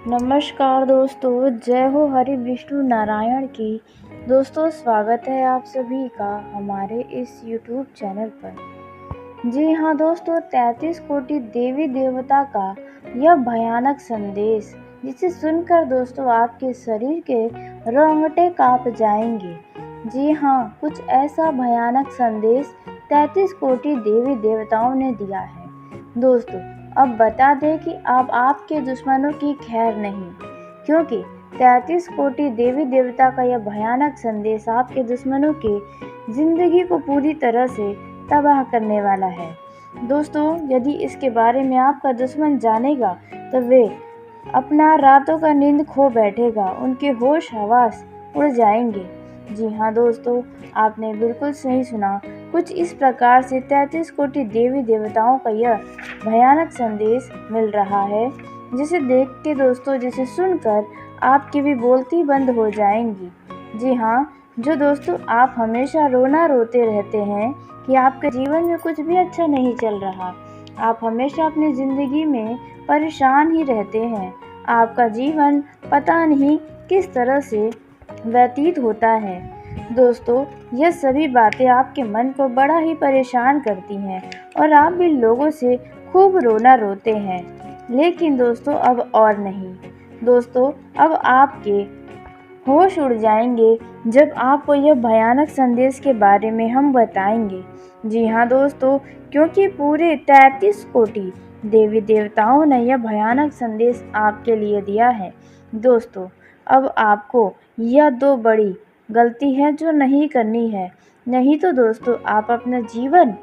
नमस्कार दोस्तों, जय हो हरि विष्णु नारायण की। दोस्तों, स्वागत है आप सभी का हमारे इस YouTube चैनल पर। जी हाँ दोस्तों, 33 कोटि देवी देवता का यह भयानक संदेश, जिसे सुनकर दोस्तों आपके शरीर के रोंगटे कांप जाएंगे। जी हाँ, कुछ ऐसा भयानक संदेश 33 कोटि देवी देवताओं ने दिया है। दोस्तों, अब बता दें कि अब आपके दुश्मनों की खैर नहीं, क्योंकि 33 कोटि देवी देवता का यह भयानक संदेश आपके दुश्मनों की जिंदगी को पूरी तरह से तबाह करने वाला है। दोस्तों, यदि इसके बारे में आपका दुश्मन जानेगा तो वे अपना रातों का नींद खो बैठेगा, उनके होश हवास उड़ जाएंगे। जी हाँ दोस्तों, आपने बिल्कुल सही सुना। कुछ इस प्रकार से 33 कोटि देवी देवताओं का यह भयानक संदेश मिल रहा है, जिसे देख के दोस्तों, जिसे सुनकर आपकी भी बोलती बंद हो जाएंगी। जी हाँ, जो दोस्तों आप हमेशा रोना रोते रहते हैं कि आपके जीवन में कुछ भी अच्छा नहीं चल रहा, आप हमेशा अपनी ज़िंदगी में परेशान ही रहते हैं, आपका जीवन पता नहीं किस तरह से व्यतीत होता है। दोस्तों, यह सभी बातें आपके मन को बड़ा ही परेशान करती हैं और आप भी लोगों से खूब रोना रोते हैं। लेकिन दोस्तों, अब और नहीं। दोस्तों, अब आपके होश उड़ जाएंगे जब आपको यह भयानक संदेश के बारे में हम बताएंगे। जी हाँ दोस्तों, क्योंकि पूरे 33 कोटि देवी देवताओं ने यह भयानक संदेश आपके लिए दिया है। दोस्तों, अब आपको यह दो बड़ी गलती है जो नहीं करनी है, नहीं तो दोस्तों आप अपना जीवन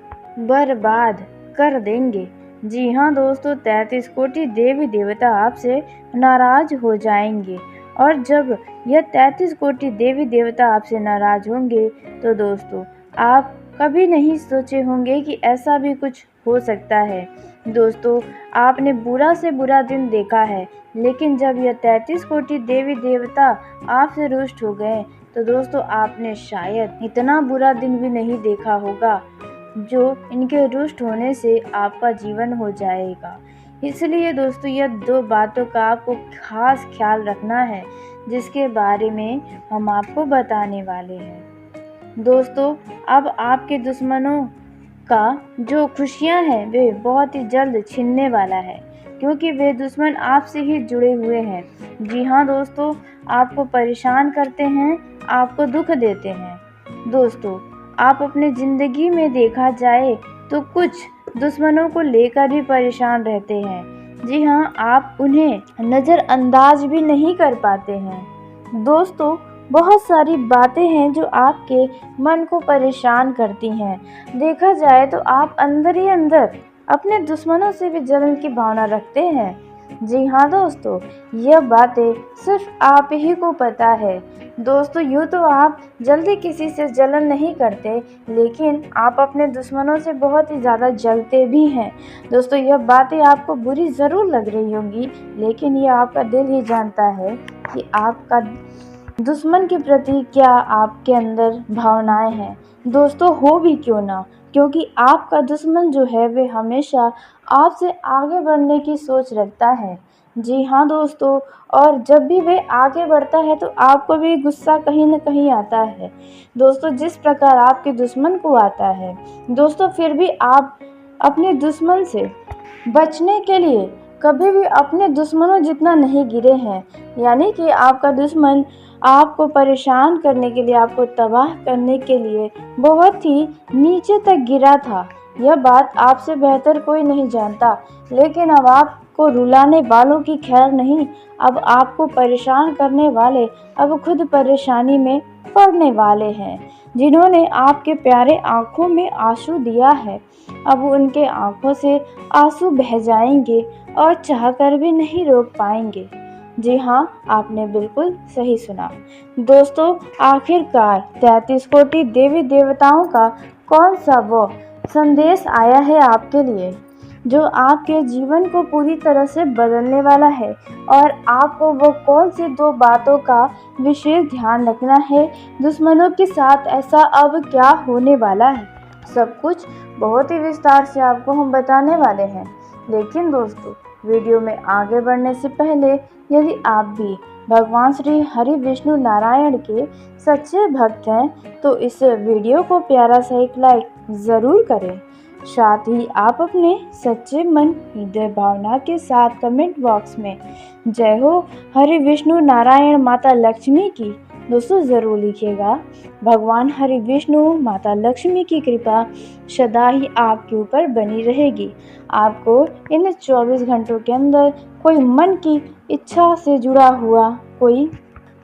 बर्बाद कर देंगे। जी हाँ दोस्तों, 33 कोटि देवी देवता आपसे नाराज हो जाएंगे, और जब यह 33 कोटि देवी देवता आपसे नाराज होंगे तो दोस्तों आप कभी नहीं सोचे होंगे कि ऐसा भी कुछ हो सकता है। दोस्तों, आपने बुरा से बुरा दिन देखा है, लेकिन जब यह 33 कोटि देवी देवता आपसे रुष्ट हो गए तो दोस्तों आपने शायद इतना बुरा दिन भी नहीं देखा होगा जो इनके रुष्ट होने से आपका जीवन हो जाएगा। इसलिए दोस्तों, यह दो बातों का आपको खास ख्याल रखना है, जिसके बारे में हम आपको बताने वाले हैं। दोस्तों, अब आपके दुश्मनों का जो खुशियां हैं वे बहुत ही जल्द छिनने वाला है, क्योंकि वे दुश्मन आपसे ही जुड़े हुए हैं। जी हाँ दोस्तों, आपको परेशान करते हैं, आपको दुख देते हैं। दोस्तों, आप अपनी ज़िंदगी में देखा जाए तो कुछ दुश्मनों को लेकर भी परेशान रहते हैं। जी हाँ, आप उन्हें नज़रअंदाज भी नहीं कर पाते हैं। दोस्तों, बहुत सारी बातें हैं जो आपके मन को परेशान करती हैं। देखा जाए तो आप अंदर ही अंदर अपने दुश्मनों से भी जलन की भावना रखते हैं। जी हाँ दोस्तों, यह बातें सिर्फ आप ही को पता है। दोस्तों, यूँ तो आप जल्दी किसी से जलन नहीं करते, लेकिन आप अपने दुश्मनों से बहुत ही ज़्यादा जलते भी हैं। दोस्तों, यह बातें आपको बुरी ज़रूर लग रही होंगी, लेकिन यह आपका दिल ही जानता है कि आपका दुश्मन के प्रति क्या आपके अंदर भावनाएं हैं। दोस्तों, हो भी क्यों ना, क्योंकि आपका दुश्मन जो है वे हमेशा आपसे आगे बढ़ने की सोच रखता है। जी हाँ दोस्तों, और जब भी वे आगे बढ़ता है तो आपको भी गुस्सा कहीं न कहीं आता है। दोस्तों, जिस प्रकार आपके दुश्मन को आता है, दोस्तों फिर भी आप अपने दुश्मन से बचने के लिए कभी भी अपने दुश्मनों जितना नहीं गिरे हैं। यानी कि आपका दुश्मन आपको परेशान करने के लिए, आपको तबाह करने के लिए बहुत ही नीचे तक गिरा था। यह बात आपसे बेहतर कोई नहीं जानता, लेकिन अब आपको रुलाने वालों की खैर नहीं, अब आपको परेशान करने वाले अब खुद परेशानी में पड़ने वाले हैं। जिन्होंने आपके प्यारे आँखों में आंसू दिया है, अब उनके आँखों से आंसू बह जाएंगे और चाहकर भी नहीं रोक पाएंगे। जी हाँ, आपने बिल्कुल सही सुना। दोस्तों, आखिरकार 33 कोटि देवी देवताओं का कौन सा वो संदेश आया है आपके लिए, जो आपके जीवन को पूरी तरह से बदलने वाला है, और आपको वो कौन सी दो बातों का विशेष ध्यान रखना है। दुश्मनों के साथ ऐसा अब क्या होने वाला है, सब कुछ बहुत ही विस्तार से आपको हम बताने वाले हैं। लेकिन दोस्तों, वीडियो में आगे बढ़ने से पहले यदि आप भी भगवान श्री हरि विष्णु नारायण के सच्चे भक्त हैं तो इस वीडियो को प्यारा सा एक लाइक ज़रूर करें। साथ ही आप अपने सच्चे मन हृदय भावना के साथ कमेंट बॉक्स में जय हो हरि विष्णु नारायण माता लक्ष्मी की दोस्तों ज़रूर लिखिएगा। भगवान हरि विष्णु माता लक्ष्मी की कृपा सदा ही आपके ऊपर बनी रहेगी। आपको इन 24 घंटों के अंदर कोई मन की इच्छा से जुड़ा हुआ कोई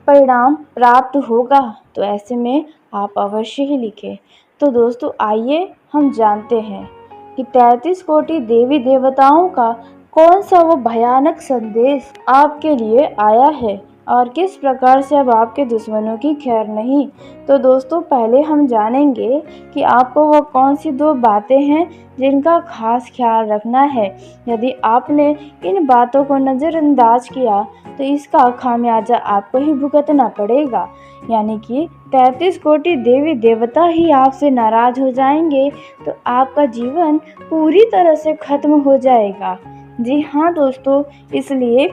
परिणाम प्राप्त होगा तो ऐसे में आप अवश्य ही लिखें। तो दोस्तों आइए हम जानते हैं कि 33 कोटि देवी देवताओं का कौन सा वो भयानक संदेश आपके लिए आया है और किस प्रकार से अब आपके दुश्मनों की खैर नहीं। तो दोस्तों पहले हम जानेंगे कि आपको वो कौन सी 2 बातें हैं जिनका खास ख्याल रखना है। यदि आपने इन बातों को नज़रअंदाज किया तो इसका खामियाजा आपको ही भुगतना पड़ेगा, यानी कि 33 कोटि देवी देवता ही आपसे नाराज़ हो जाएंगे तो आपका जीवन पूरी तरह से खत्म हो जाएगा। जी हाँ दोस्तों, इसलिए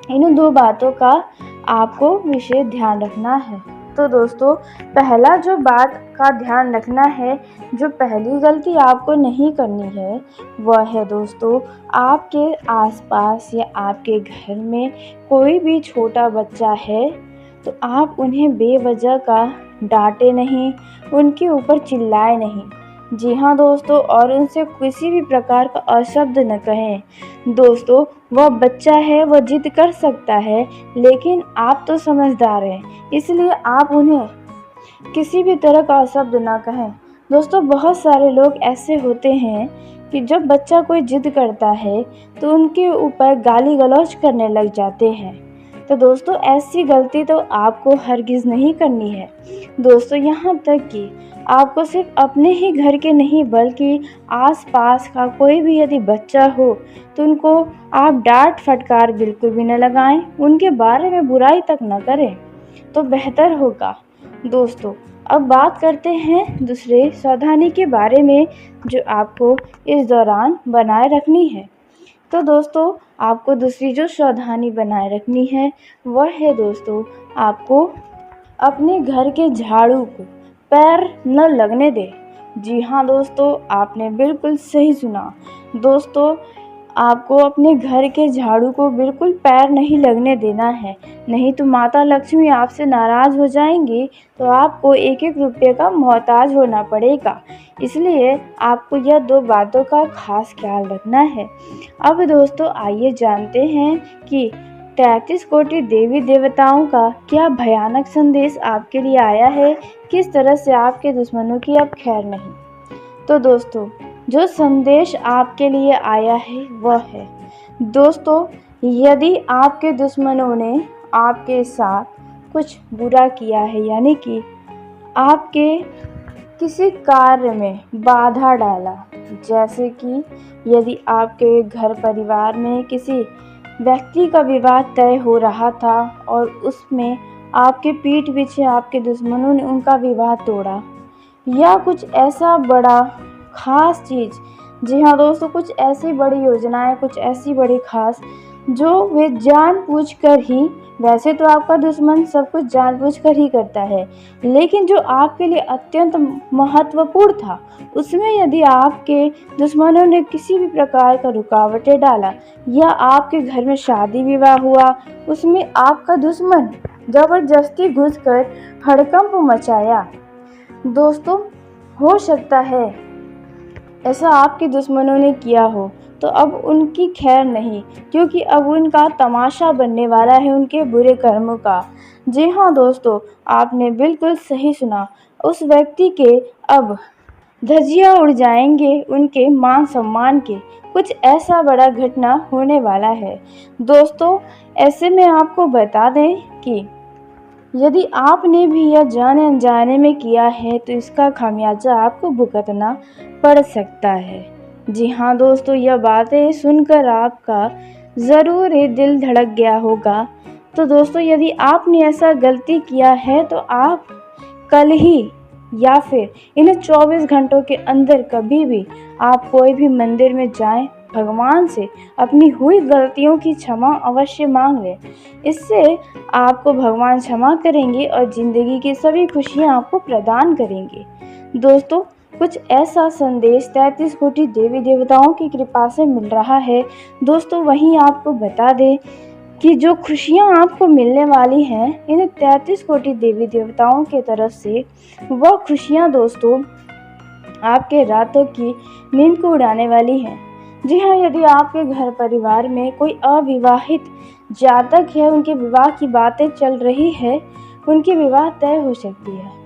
इन 2 बातों का आपको विशेष ध्यान रखना है। तो दोस्तों पहला जो बात का ध्यान रखना है, जो पहली गलती आपको नहीं करनी है वह है दोस्तों, आपके आसपास या आपके घर में कोई भी छोटा बच्चा है तो आप उन्हें बेवजह का डांटे नहीं, उनके ऊपर चिल्लाए नहीं। जी हाँ दोस्तों, और उनसे किसी भी प्रकार का अशब्द न कहें। दोस्तों वह बच्चा है, वह जिद कर सकता है, लेकिन आप तो समझदार हैं, इसलिए आप उन्हें किसी भी तरह का अशब्द ना कहें। दोस्तों बहुत सारे लोग ऐसे होते हैं कि जब बच्चा कोई जिद करता है तो उनके ऊपर गाली गलौज करने लग जाते हैं। तो दोस्तों ऐसी गलती तो आपको हरगिज़ नहीं करनी है। दोस्तों यहाँ तक कि आपको सिर्फ अपने ही घर के नहीं बल्कि आसपास का कोई भी यदि बच्चा हो तो उनको आप डांट फटकार बिल्कुल भी न लगाएं, उनके बारे में बुराई तक न करें तो बेहतर होगा। दोस्तों अब बात करते हैं दूसरे सावधानी के बारे में जो आपको इस दौरान बनाए रखनी है। तो दोस्तों आपको दूसरी जो सावधानी बनाए रखनी है वह है दोस्तों, आपको अपने घर के झाड़ू को पैर न लगने दे। जी हाँ दोस्तों, आपने बिल्कुल सही सुना। दोस्तों आपको अपने घर के झाड़ू को बिल्कुल पैर नहीं लगने देना है, नहीं तो माता लक्ष्मी आपसे नाराज़ हो जाएंगी तो आपको 1-1 रुपये का मोहताज होना पड़ेगा। इसलिए आपको यह 2 बातों का खास ख्याल रखना है। अब दोस्तों आइए जानते हैं कि 33 कोटि देवी देवताओं का क्या भयानक संदेश आपके लिए आया है, किस तरह से आपके दुश्मनों की अब खैर नहीं। तो दोस्तों जो संदेश आपके लिए आया है वह है दोस्तों, यदि आपके दुश्मनों ने आपके साथ कुछ बुरा किया है, यानी कि आपके किसी कार्य में बाधा डाला, जैसे कि यदि आपके घर परिवार में किसी व्यक्ति का विवाह तय हो रहा था और उसमें आपके पीठ पीछे आपके दुश्मनों ने उनका विवाह तोड़ा, या कुछ ऐसा बड़ा खास चीज़, जी हाँ दोस्तों, कुछ ऐसी बड़ी योजनाएं, कुछ ऐसी बड़ी खास जो वे जानबूझकर ही, वैसे तो आपका दुश्मन सब कुछ जानबूझकर ही करता है, लेकिन जो आपके लिए अत्यंत महत्वपूर्ण था उसमें यदि आपके दुश्मनों ने किसी भी प्रकार का रुकावटें डाला, या आपके घर में शादी विवाह हुआ उसमें आपका दुश्मन ज़बरदस्ती घुसकर हड़कंप मचाया, दोस्तों हो सकता है ऐसा आपके दुश्मनों ने किया हो तो अब उनकी खैर नहीं, क्योंकि अब उनका तमाशा बनने वाला है उनके बुरे कर्मों का। जी हाँ दोस्तों, आपने बिल्कुल सही सुना। उस व्यक्ति के अब धज्जियाँ उड़ जाएंगे, उनके मान सम्मान के, कुछ ऐसा बड़ा घटना होने वाला है। दोस्तों ऐसे में आपको बता दें कि यदि आपने भी यह जाने अनजाने में किया है तो इसका खामियाजा आपको भुगतना पड़ सकता है। जी हाँ दोस्तों, यह बातें सुनकर आपका ज़रूर ही दिल धड़क गया होगा। तो दोस्तों यदि आपने ऐसा गलती किया है तो आप कल ही या फिर इन 24 घंटों के अंदर कभी भी आप कोई भी मंदिर में जाएं, भगवान से अपनी हुई गलतियों की क्षमा अवश्य मांग लें। इससे आपको भगवान क्षमा करेंगे और ज़िंदगी की सभी खुशियाँ आपको प्रदान करेंगे। दोस्तों, कुछ ऐसा संदेश 33 कोटि देवी देवताओं की कृपा से मिल रहा है। दोस्तों, वहीं आपको बता दें कि जो खुशियाँ आपको मिलने वाली हैं इन 33 कोटि देवी देवताओं की तरफ से, वह खुशियाँ दोस्तों आपके रातों की नींद को उड़ाने वाली हैं। जी हाँ, यदि आपके घर परिवार में कोई अविवाहित जातक है, उनके विवाह की बातें चल रही है, उनकी विवाह तय हो सकती है।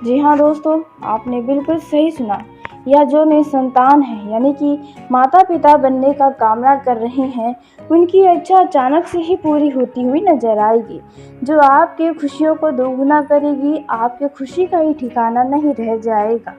जी हाँ दोस्तों, आपने बिल्कुल सही सुना। या जो निसंतान है यानी कि माता पिता बनने का कामना कर रहे हैं, उनकी इच्छा अचानक से ही पूरी होती हुई नजर आएगी, जो आपके खुशियों को दोगुना करेगी। आपके खुशी का ही ठिकाना नहीं रह जाएगा।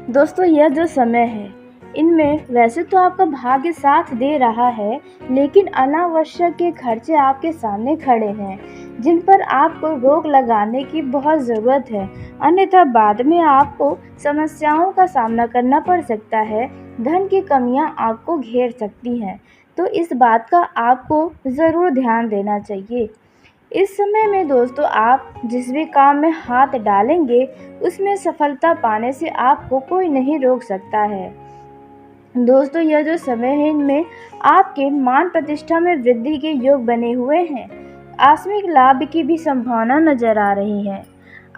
दोस्तों, यह जो समय है इनमें वैसे तो आपका भाग्य साथ दे रहा है, लेकिन अनावश्यक के खर्चे आपके सामने खड़े हैं, जिन पर आपको रोक लगाने की बहुत ज़रूरत है, अन्यथा बाद में आपको समस्याओं का सामना करना पड़ सकता है। धन की कमियां आपको घेर सकती हैं, तो इस बात का आपको ज़रूर ध्यान देना चाहिए। इस समय में दोस्तों आप जिस भी काम में हाथ डालेंगे, उसमें सफलता पाने से आपको कोई नहीं रोक सकता है। दोस्तों, यह जो समय है इनमें आपके मान प्रतिष्ठा में वृद्धि के योग बने हुए हैं। आकस्मिक लाभ की भी संभावना नजर आ रही है।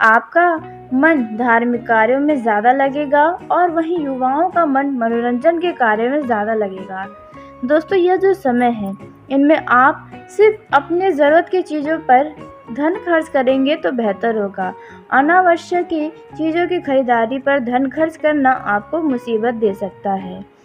आपका मन धार्मिक कार्यों में ज़्यादा लगेगा और वहीं युवाओं का मन मनोरंजन के कार्य में ज़्यादा लगेगा। दोस्तों, यह जो समय है इनमें आप सिर्फ अपने ज़रूरत की चीज़ों पर धन खर्च करेंगे तो बेहतर होगा। अनावश्यक की चीज़ों की खरीदारी पर धन खर्च करना आपको मुसीबत दे सकता है।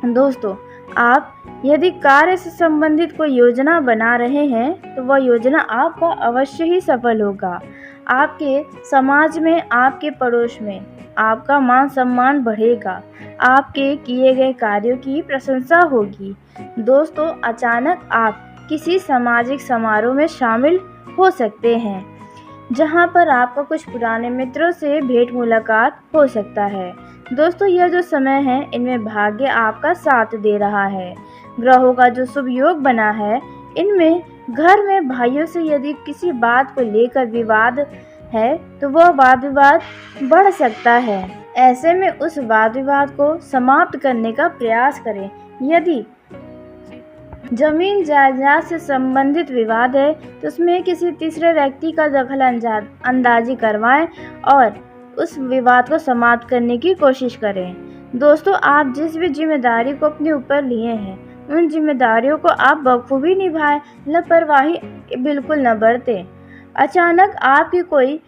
दोस्तों, आप यदि कार्य से संबंधित कोई योजना बना रहे हैं तो वह योजना आपका अवश्य ही सफल होगा। आपके समाज में, आपके पड़ोस में आपका मान सम्मान बढ़ेगा। आपके किए गए कार्यों की प्रशंसा होगी। दोस्तों, अचानक आप किसी सामाजिक समारोह में शामिल हो सकते हैं, जहां पर आपका कुछ पुराने मित्रों से भेंट मुलाकात हो सकता है। दोस्तों, यह जो समय है इनमें भाग्य आपका साथ दे रहा है। ग्रहों का जो शुभ योग बना है, इनमें घर में भाइयों से यदि किसी बात को लेकर विवाद है तो वह वाद विवाद बढ़ सकता है। ऐसे में उस वाद विवाद को समाप्त करने का प्रयास करें। यदि जमीन जायदाद से संबंधित विवाद है तो उसमें किसी तीसरे व्यक्ति का दखल अंदाजी करवाएं और उस विवाद को समाप्त करने की कोशिश करें। दोस्तों, आप जिस भी जिम्मेदारी को अपने ऊपर लिए हैं, उन जिम्मेदारियों को आप बखूबी निभाएं, लापरवाही बिल्कुल न बरतें। अचानक आपकी कोई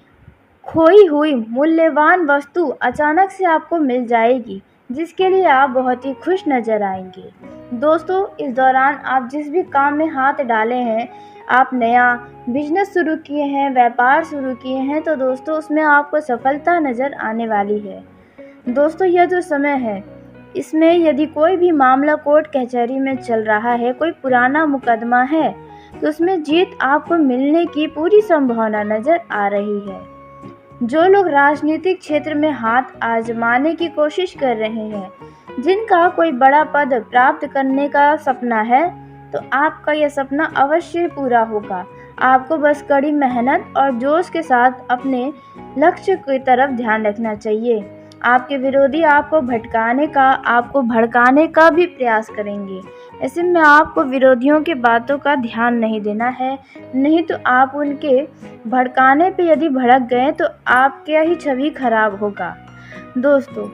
खोई हुई मूल्यवान वस्तु अचानक से आपको मिल जाएगी, जिसके लिए आप बहुत ही खुश नजर आएंगे। दोस्तों, इस दौरान आप जिस भी काम में हाथ डाले हैं, आप नया बिजनेस शुरू किए हैं, व्यापार शुरू किए हैं, तो दोस्तों उसमें आपको सफलता नज़र आने वाली है। दोस्तों, यह जो समय है इसमें यदि कोई भी मामला कोर्ट कचहरी में चल रहा है, कोई पुराना मुकदमा है, तो उसमें जीत आपको मिलने की पूरी संभावना नज़र आ रही है। जो लोग राजनीतिक क्षेत्र में हाथ आजमाने की कोशिश कर रहे हैं, जिनका कोई बड़ा पद प्राप्त करने का सपना है, तो आपका यह सपना अवश्य पूरा होगा। आपको बस कड़ी मेहनत और जोश के साथ अपने लक्ष्य की तरफ ध्यान रखना चाहिए। आपके विरोधी आपको भड़काने का भी प्रयास करेंगे। ऐसे में आपको विरोधियों की बातों का ध्यान नहीं देना है, नहीं तो आप उनके भड़काने पे यदि भड़क गए तो आपकी ही छवि खराब होगा। दोस्तों,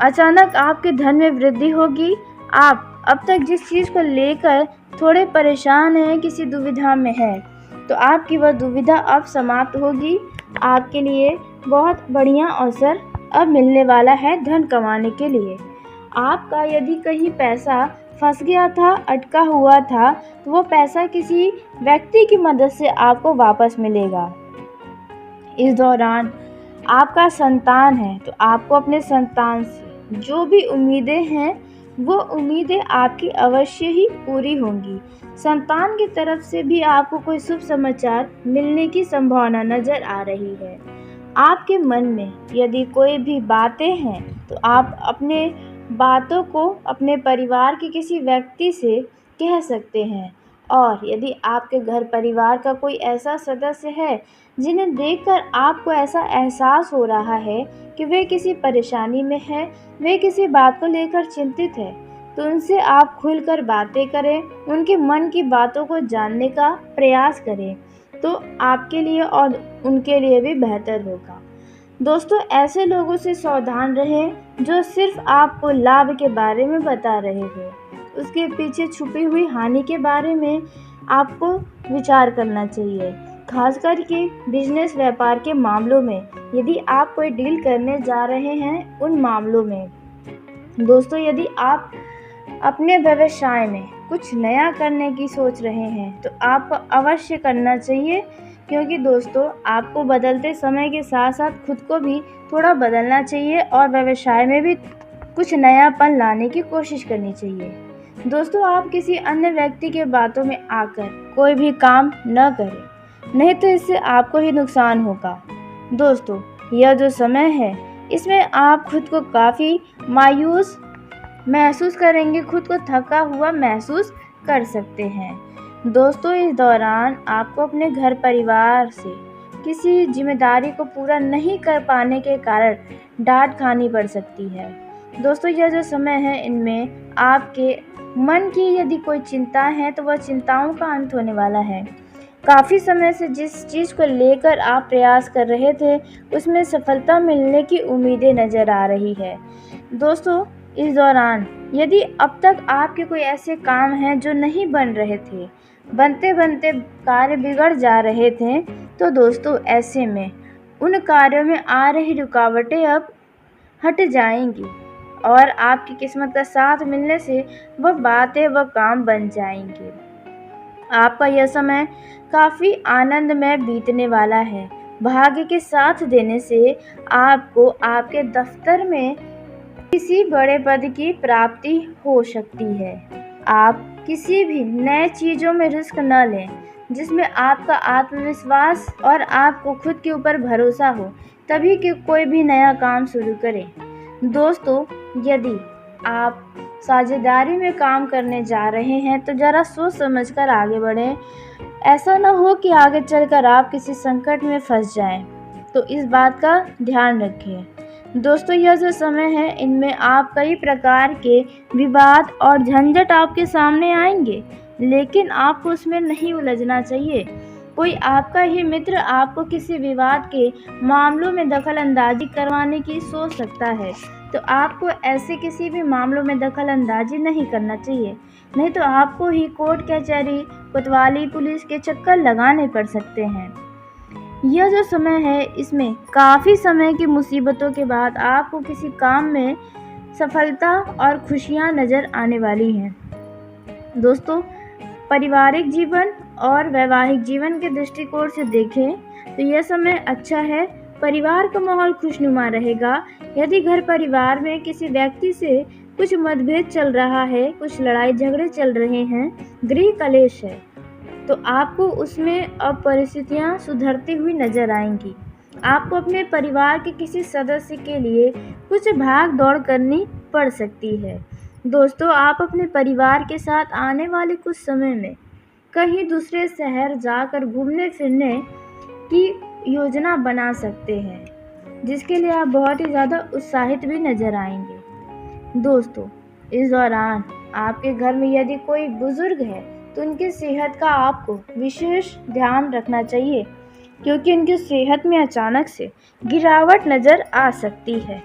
अचानक आपके धन में वृद्धि होगी। आप अब तक जिस चीज़ को लेकर थोड़े परेशान हैं, किसी दुविधा में हैं, तो आपकी वह दुविधा अब समाप्त होगी। आपके लिए बहुत बढ़िया अवसर अब मिलने वाला है धन कमाने के लिए। आपका यदि कहीं पैसा फंस गया था, अटका हुआ था, तो वो पैसा किसी व्यक्ति की मदद से आपको वापस मिलेगा। इस दौरान आपका संतान है, तो आपको अपने संतान से जो भी उम्मीदें हैं, वो उम्मीदें आपकी अवश्य ही पूरी होंगी। संतान की तरफ से भी आपको कोई शुभ समाचार मिलने की संभावना नज़र आ रही है। आपके मन में यदि कोई भी बातें हैं, तो आप अपने बातों को अपने परिवार के किसी व्यक्ति से कह सकते हैं। और यदि आपके घर परिवार का कोई ऐसा सदस्य है जिन्हें देखकर आपको ऐसा एहसास हो रहा है कि वे किसी परेशानी में है, वे किसी बात को लेकर चिंतित है, तो उनसे आप खुलकर बातें करें, उनके मन की बातों को जानने का प्रयास करें, तो आपके लिए और उनके लिए भी बेहतर होगा। दोस्तों, ऐसे लोगों से सावधान रहें जो सिर्फ आपको लाभ के बारे में बता रहे हो। उसके पीछे छुपी हुई हानि के बारे में आपको विचार करना चाहिए। खास करके बिजनेस व्यापार के मामलों में, यदि आप कोई डील करने जा रहे हैं उन मामलों में। दोस्तों, यदि आप अपने व्यवसाय में कुछ नया करने की सोच रहे हैं तो आपको अवश्य करना चाहिए, क्योंकि दोस्तों आपको बदलते समय के साथ साथ खुद को भी थोड़ा बदलना चाहिए और व्यवसाय में भी कुछ नयापन लाने की कोशिश करनी चाहिए। दोस्तों, आप किसी अन्य व्यक्ति के बातों में आकर कोई भी काम न करें, नहीं तो इससे आपको ही नुकसान होगा। दोस्तों, यह जो समय है इसमें आप खुद को काफ़ी मायूस महसूस करेंगे, खुद को थका हुआ महसूस कर सकते हैं। दोस्तों, इस दौरान आपको अपने घर परिवार से किसी जिम्मेदारी को पूरा नहीं कर पाने के कारण डांट खानी पड़ सकती है। दोस्तों, यह जो समय है इनमें आपके मन की यदि कोई चिंता है तो वह चिंताओं का अंत होने वाला है। काफ़ी समय से जिस चीज़ को लेकर आप प्रयास कर रहे थे उसमें सफलता मिलने की उम्मीदें नज़र आ रही है। दोस्तों, इस दौरान यदि अब तक आपके कोई ऐसे काम हैं जो नहीं बन रहे थे, बनते बनते कार्य बिगड़ जा रहे थे, तो दोस्तों ऐसे में उन कार्यों में आ रही रुकावटें अब हट जाएंगी और आपकी किस्मत का साथ मिलने से वह बातें व काम बन जाएंगे। आपका यह समय काफ़ी आनंदमय बीतने वाला है। भाग्य के साथ देने से आपको आपके दफ्तर में किसी बड़े पद की प्राप्ति हो सकती है। आप किसी भी नए चीज़ों में रिस्क न लें जिसमें आपका आत्मविश्वास और आपको खुद के ऊपर भरोसा हो, तभी कि कोई भी नया काम शुरू करें। दोस्तों, यदि आप साझेदारी में काम करने जा रहे हैं तो ज़रा सोच समझकर आगे बढ़ें। ऐसा न हो कि आगे चलकर आप किसी संकट में फंस जाएं, तो इस बात का ध्यान रखें। दोस्तों, यह जो समय है इनमें आप कई प्रकार के विवाद और झंझट आपके सामने आएंगे, लेकिन आपको उसमें नहीं उलझना चाहिए। कोई आपका ही मित्र आपको किसी विवाद के मामलों में दखल अंदाजी करवाने की सोच सकता है, तो आपको ऐसे किसी भी मामलों में दखल अंदाजी नहीं करना चाहिए, नहीं तो आपको ही कोर्ट कचहरी, कोतवाली, पुलिस के चक्कर लगाने पड़ सकते हैं। यह जो समय है इसमें काफ़ी समय की मुसीबतों के बाद आपको किसी काम में सफलता और खुशियां नज़र आने वाली हैं। दोस्तों, पारिवारिक जीवन और वैवाहिक जीवन के दृष्टिकोण से देखें तो यह समय अच्छा है। परिवार का माहौल खुशनुमा रहेगा। यदि घर परिवार में किसी व्यक्ति से कुछ मतभेद चल रहा है, कुछ लड़ाई झगड़े चल रहे हैं, गृह कलेश है, तो आपको उसमें अब परिस्थितियाँ सुधरती हुई नज़र आएंगी। आपको अपने परिवार के किसी सदस्य के लिए कुछ भाग दौड़ करनी पड़ सकती है। दोस्तों, आप अपने परिवार के साथ आने वाले कुछ समय में कहीं दूसरे शहर जाकर घूमने फिरने की योजना बना सकते हैं, जिसके लिए आप बहुत ही ज़्यादा उत्साहित भी नज़र आएंगे। दोस्तों, इस दौरान आपके घर में यदि कोई बुज़ुर्ग है तो उनकी सेहत का आपको विशेष ध्यान रखना चाहिए, क्योंकि उनकी सेहत में अचानक से गिरावट नज़र आ सकती है।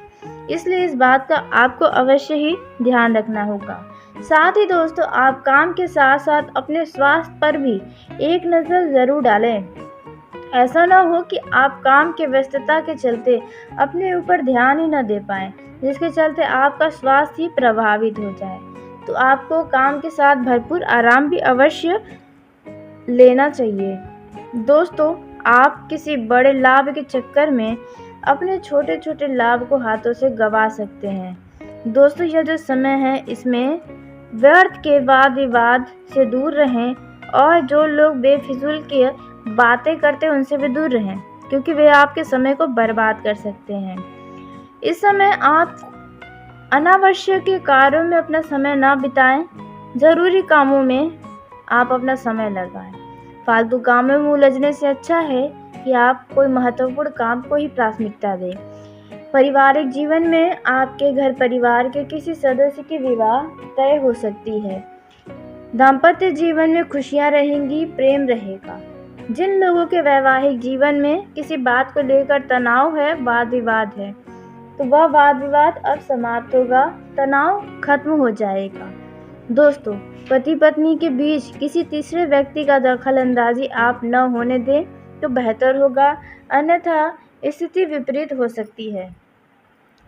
इसलिए इस बात का आपको अवश्य ही ध्यान रखना होगा। साथ ही दोस्तों, आप काम के साथ साथ अपने स्वास्थ्य पर भी एक नज़र ज़रूर डालें। ऐसा ना हो कि आप काम के व्यस्तता के चलते अपने ऊपर ध्यान ही न दे पाएँ, जिसके चलते आपका स्वास्थ्य ही प्रभावित हो जाए। तो आपको काम के साथ भरपूर आराम भी अवश्य लेना चाहिए। दोस्तों, आप किसी बड़े लाभ के चक्कर में अपने छोटे छोटे लाभ को हाथों से गंवा सकते हैं। दोस्तों, यह जो समय है इसमें व्यर्थ के वाद विवाद से दूर रहें और जो लोग बेफिजूल की बातें करते हैं उनसे भी दूर रहें, क्योंकि वे आपके समय को बर्बाद कर सकते हैं। इस समय आप अनावश्यक के कार्यों में अपना समय ना बिताएं, ज़रूरी कामों में आप अपना समय लगाएं। फालतू कामों में उलझने से अच्छा है कि आप कोई महत्वपूर्ण काम को ही प्राथमिकता दें। पारिवारिक जीवन में आपके घर परिवार के किसी सदस्य की विवाह तय हो सकती है। दाम्पत्य जीवन में खुशियां रहेंगी, प्रेम रहेगा। जिन लोगों के वैवाहिक जीवन में किसी बात को लेकर तनाव है, वाद विवाद है, तो वह वाद विवाद अब समाप्त होगा, तनाव खत्म हो जाएगा। दोस्तों, पति पत्नी के बीच किसी तीसरे व्यक्ति का दखल अंदाजी आप न होने दें तो बेहतर होगा, अन्यथा स्थिति विपरीत हो सकती है।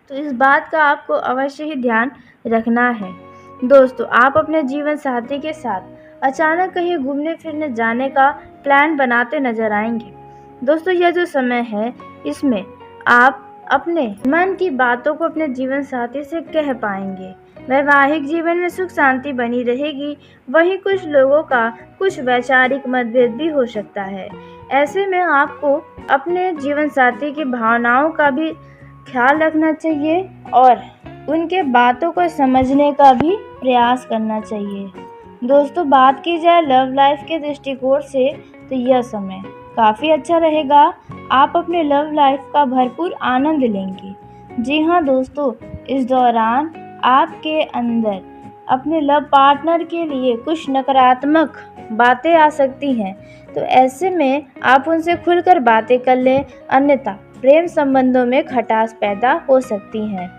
तो इस बात का आपको अवश्य ही ध्यान रखना है। दोस्तों, आप अपने जीवन साथी के साथ अचानक कहीं घूमने फिरने जाने का प्लान बनाते नजर आएंगे। दोस्तों, यह जो समय है इसमें आप अपने मन की बातों को अपने जीवन साथी से कह पाएंगे। वैवाहिक जीवन में सुख शांति बनी रहेगी। वहीं कुछ लोगों का कुछ वैचारिक मतभेद भी हो सकता है। ऐसे में आपको अपने जीवन साथी की भावनाओं का भी ख्याल रखना चाहिए और उनके बातों को समझने का भी प्रयास करना चाहिए। दोस्तों, बात की जाए लव लाइफ के दृष्टिकोण से तो यह समय काफ़ी अच्छा रहेगा। आप अपने लव लाइफ का भरपूर आनंद लेंगे। जी हाँ दोस्तों, इस दौरान आपके अंदर अपने लव पार्टनर के लिए कुछ नकारात्मक बातें आ सकती हैं, तो ऐसे में आप उनसे खुलकर बातें कर लें, अन्यथा प्रेम संबंधों में खटास पैदा हो सकती हैं,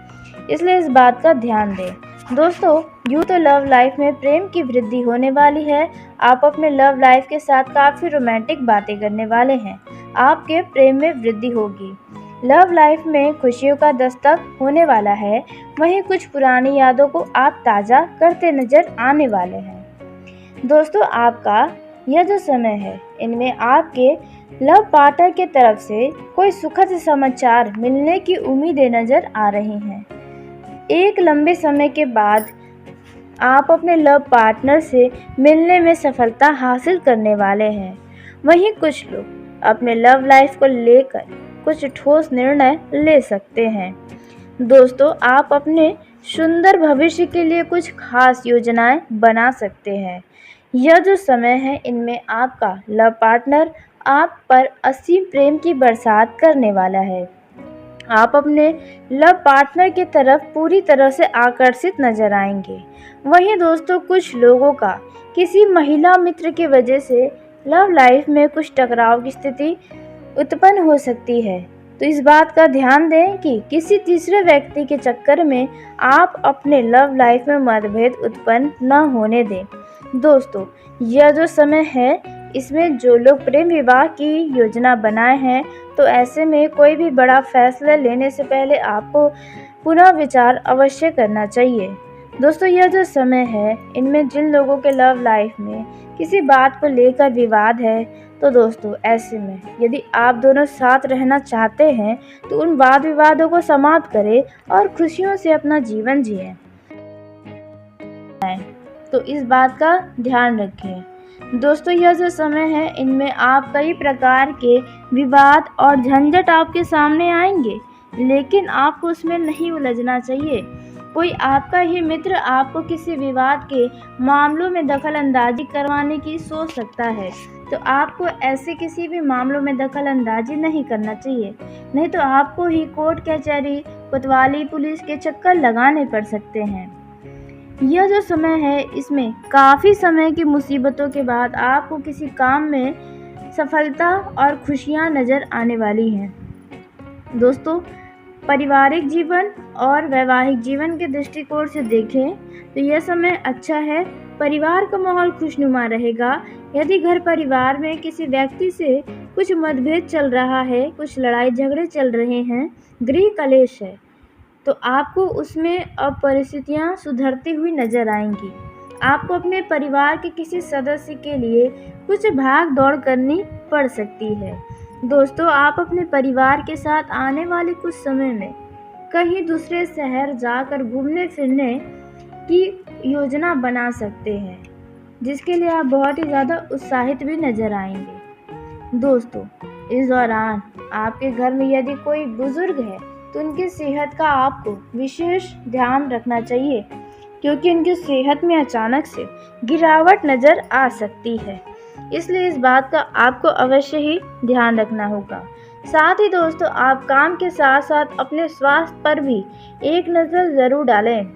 इसलिए इस बात का ध्यान दें। दोस्तों, यूँ तो लव लाइफ में प्रेम की वृद्धि होने वाली है। आप अपने लव लाइफ के साथ काफ़ी रोमांटिक बातें करने वाले हैं। आपके प्रेम में वृद्धि होगी। लव लाइफ में खुशियों का दस्तक होने वाला है। वहीं कुछ पुरानी यादों को आप ताज़ा करते नजर आने वाले हैं। दोस्तों, आपका यह जो समय है इनमें आपके लव पार्टनर के तरफ से कोई सुखद समाचार मिलने की उम्मीदें नजर आ रही हैं। एक लंबे समय के बाद आप अपने लव पार्टनर से मिलने में सफलता हासिल करने वाले हैं। वहीं कुछ लोग अपने लव लाइफ को लेकर कुछ ठोस निर्णय ले सकते हैं। दोस्तों, आप अपने सुंदर भविष्य के लिए कुछ खास योजनाएं बना सकते हैं। यह जो समय है इनमें आपका लव पार्टनर आप पर असीम प्रेम की बरसात करने वाला है। आप अपने लव पार्टनर की तरफ पूरी तरह से आकर्षित नजर आएंगे। वहीं दोस्तों, कुछ लोगों का किसी महिला मित्र की वजह से लव लाइफ में कुछ टकराव की स्थिति उत्पन्न हो सकती है, तो इस बात का ध्यान दें कि किसी तीसरे व्यक्ति के चक्कर में आप अपने लव लाइफ में मतभेद उत्पन्न न होने दें। दोस्तों, यह जो समय है इसमें जो लोग प्रेम विवाह की योजना बनाए हैं, तो ऐसे में कोई भी बड़ा फैसला लेने से पहले आपको पुनः विचार अवश्य करना चाहिए। दोस्तों, यह जो समय है इनमें जिन लोगों के लव लाइफ में किसी बात को लेकर विवाद है, तो दोस्तों ऐसे में यदि आप दोनों साथ रहना चाहते हैं तो उन वाद विवादों को समाप्त करें और खुशियों से अपना जीवन जिएं। तो इस बात का ध्यान रखें। दोस्तों, यह जो समय है इनमें आप कई प्रकार के विवाद और झंझट आपके सामने आएंगे, लेकिन आपको उसमें नहीं उलझना चाहिए। कोई आपका ही मित्र आपको किसी विवाद के मामलों में दखल अंदाजी करवाने की सोच सकता है, तो आपको ऐसे किसी भी मामलों में दखल अंदाजी नहीं करना चाहिए, नहीं तो आपको ही कोर्ट कचहरी कोतवाली पुलिस के चक्कर लगाने पड़ सकते हैं। यह जो समय है इसमें काफ़ी समय की मुसीबतों के बाद आपको किसी काम में सफलता और खुशियां नज़र आने वाली हैं। दोस्तों, पारिवारिक जीवन और वैवाहिक जीवन के दृष्टिकोण से देखें तो यह समय अच्छा है। परिवार का माहौल खुशनुमा रहेगा। यदि घर परिवार में किसी व्यक्ति से कुछ मतभेद चल रहा है, कुछ लड़ाई झगड़े चल रहे हैं, गृह कलेश है, तो आपको उसमें अब परिस्थितियाँ सुधरती हुई नजर आएंगी। आपको अपने परिवार के किसी सदस्य के लिए कुछ भाग दौड़ करनी पड़ सकती है। दोस्तों, आप अपने परिवार के साथ आने वाले कुछ समय में कहीं दूसरे शहर जाकर घूमने फिरने की योजना बना सकते हैं, जिसके लिए आप बहुत ही ज़्यादा उत्साहित भी नजर आएंगे। दोस्तों, इस दौरान आपके घर में यदि कोई बुजुर्ग है तो उनकी सेहत का आपको विशेष ध्यान रखना चाहिए, क्योंकि उनकी सेहत में अचानक से गिरावट नज़र आ सकती है। इसलिए इस बात का आपको अवश्य ही ध्यान रखना होगा। साथ ही दोस्तों, आप काम के साथ साथ अपने स्वास्थ्य पर भी एक नज़र ज़रूर डालें।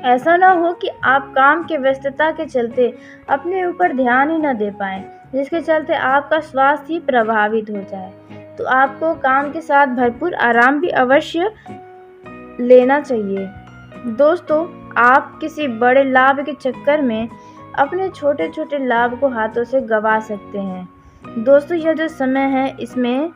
ऐसा ना हो कि आप काम के व्यस्तता के चलते अपने ऊपर ध्यान ही न दे पाएं, जिसके चलते आपका स्वास्थ्य ही प्रभावित हो जाए। तो आपको काम के साथ भरपूर आराम भी अवश्य लेना चाहिए। दोस्तों, आप किसी बड़े लाभ के चक्कर में अपने छोटे छोटे लाभ को हाथों से गंवा सकते हैं। दोस्तों, यह जो समय है इसमें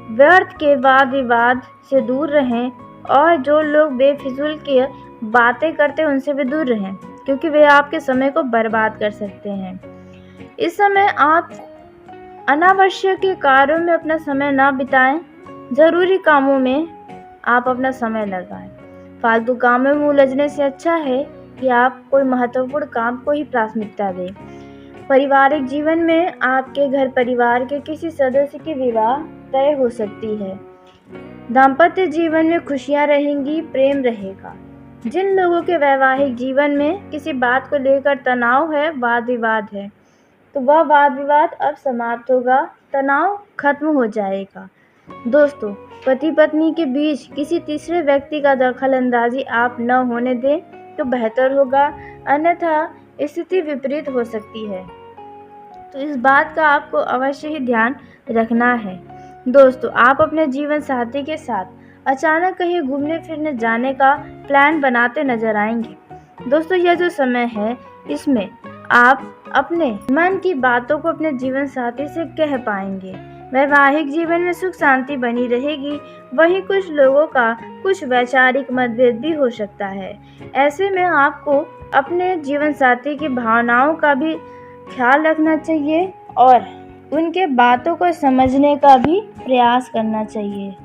व्यर्थ के वाद विवाद से दूर रहें और जो लोग बेफिजूल की बातें करते हैं उनसे भी दूर रहें, क्योंकि वे आपके समय को बर्बाद कर सकते हैं। इस समय आप अनावश्यक कार्यों में अपना समय ना बिताएं, ज़रूरी कामों में आप अपना समय लगाएं। फालतू कामों में उलझने से अच्छा है कि आप कोई महत्वपूर्ण काम को ही प्राथमिकता दें। पारिवारिक जीवन में आपके घर परिवार के किसी सदस्य की विवाह तय हो सकती है। दाम्पत्य जीवन में खुशियां रहेंगी, प्रेम रहेगा। जिन लोगों के वैवाहिक जीवन में किसी बात को लेकर तनाव है, वाद विवाद है, तो वह वाद विवाद अब समाप्त होगा, तनाव खत्म हो जाएगा। दोस्तों, पति पत्नी के बीच किसी तीसरे व्यक्ति का दखल अंदाजी आप न होने दें तो बेहतर होगा, अन्यथा स्थिति विपरीत हो सकती है। तो इस बात का आपको अवश्य ही ध्यान रखना है। दोस्तों, आप अपने जीवन साथी के साथ अचानक कहीं घूमने फिरने जाने का प्लान बनाते नजर आएंगे। दोस्तों, यह जो समय है इसमें आप अपने मन की बातों को अपने जीवन साथी से कह पाएंगे। वैवाहिक जीवन में सुख शांति बनी रहेगी। वहीं कुछ लोगों का कुछ वैचारिक मतभेद भी हो सकता है। ऐसे में आपको अपने जीवन साथी की भावनाओं का भी ख्याल रखना चाहिए और उनके बातों को समझने का भी प्रयास करना चाहिए।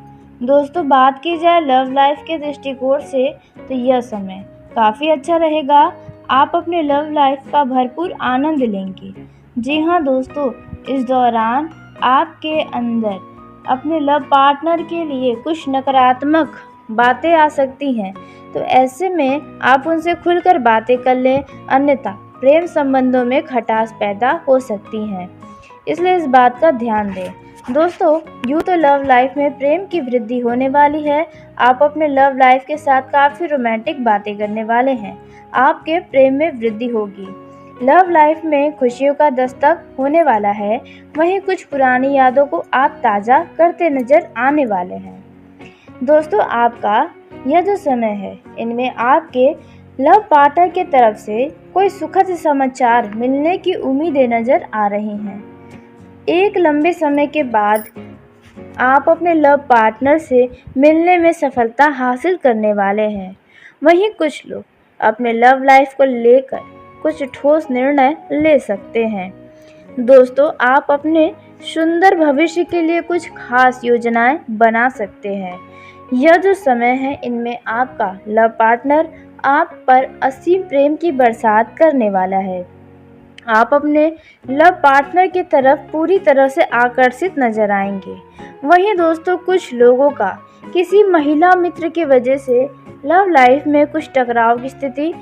दोस्तों, बात की जाए लव लाइफ के दृष्टिकोण से तो यह समय काफ़ी अच्छा रहेगा। आप अपने लव लाइफ का भरपूर आनंद लेंगे। जी हाँ दोस्तों, इस दौरान आपके अंदर अपने लव पार्टनर के लिए कुछ नकारात्मक बातें आ सकती हैं, तो ऐसे में आप उनसे खुलकर बातें कर लें, अन्यथा प्रेम संबंधों में खटास पैदा हो सकती हैं। इसलिए इस बात का ध्यान दें। दोस्तों, यूँ तो लव लाइफ में प्रेम की वृद्धि होने वाली है। आप अपने लव लाइफ के साथ काफ़ी रोमांटिक बातें करने वाले हैं। आपके प्रेम में वृद्धि होगी। लव लाइफ में खुशियों का दस्तक होने वाला है। वहीं कुछ पुरानी यादों को आप ताज़ा करते नजर आने वाले हैं। दोस्तों, आपका यह जो समय है इनमें आपके लव पार्टनर की तरफ से कोई सुखद समाचार मिलने की उम्मीदें नजर आ रही हैं। एक लंबे समय के बाद आप अपने लव पार्टनर से मिलने में सफलता हासिल करने वाले हैं। वहीं कुछ लोग अपने लव लाइफ को लेकर कुछ ठोस निर्णय ले सकते हैं। दोस्तों, आप अपने सुंदर भविष्य के लिए कुछ खास योजनाएं बना सकते हैं। यह जो समय है इनमें आपका लव पार्टनर आप पर असीम प्रेम की बरसात करने वाला है। आप अपने लव पार्टनर की तरफ पूरी तरह से आकर्षित नजर आएंगे। वहीं दोस्तों, कुछ लोगों का किसी महिला मित्र की वजह से लव लाइफ में कुछ टकराव की स्थिति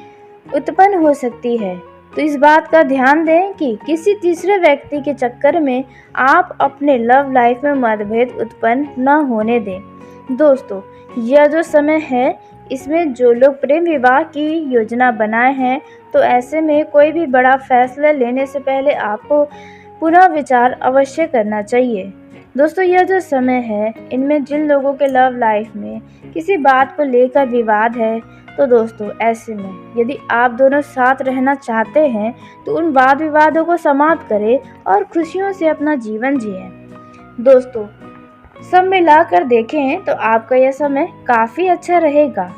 उत्पन्न हो सकती है। तो इस बात का ध्यान दें कि किसी तीसरे व्यक्ति के चक्कर में आप अपने लव लाइफ में मतभेद उत्पन्न न होने दें। दोस्तों, यह जो समय है इसमें जो लोग प्रेम विवाह की योजना बनाए हैं, तो ऐसे में कोई भी बड़ा फैसला लेने से पहले आपको पुनः विचार अवश्य करना चाहिए। दोस्तों, यह जो समय है इनमें जिन लोगों के लव लाइफ में किसी बात को लेकर विवाद है, तो दोस्तों ऐसे में यदि आप दोनों साथ रहना चाहते हैं तो उन वाद विवादों को समाप्त करें और खुशियों से अपना जीवन जिएं। दोस्तों, सब मिलाकर देखें तो आपका यह समय काफ़ी अच्छा रहेगा।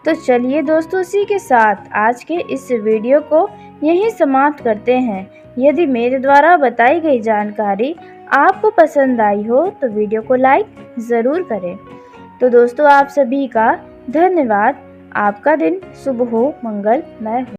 तो चलिए दोस्तों, इसी के साथ आज के इस वीडियो को यहीं समाप्त करते हैं। यदि मेरे द्वारा बताई गई जानकारी आपको पसंद आई हो तो वीडियो को लाइक ज़रूर करें। तो दोस्तों, आप सभी का धन्यवाद। आपका दिन शुभ हो, मंगलमय हो।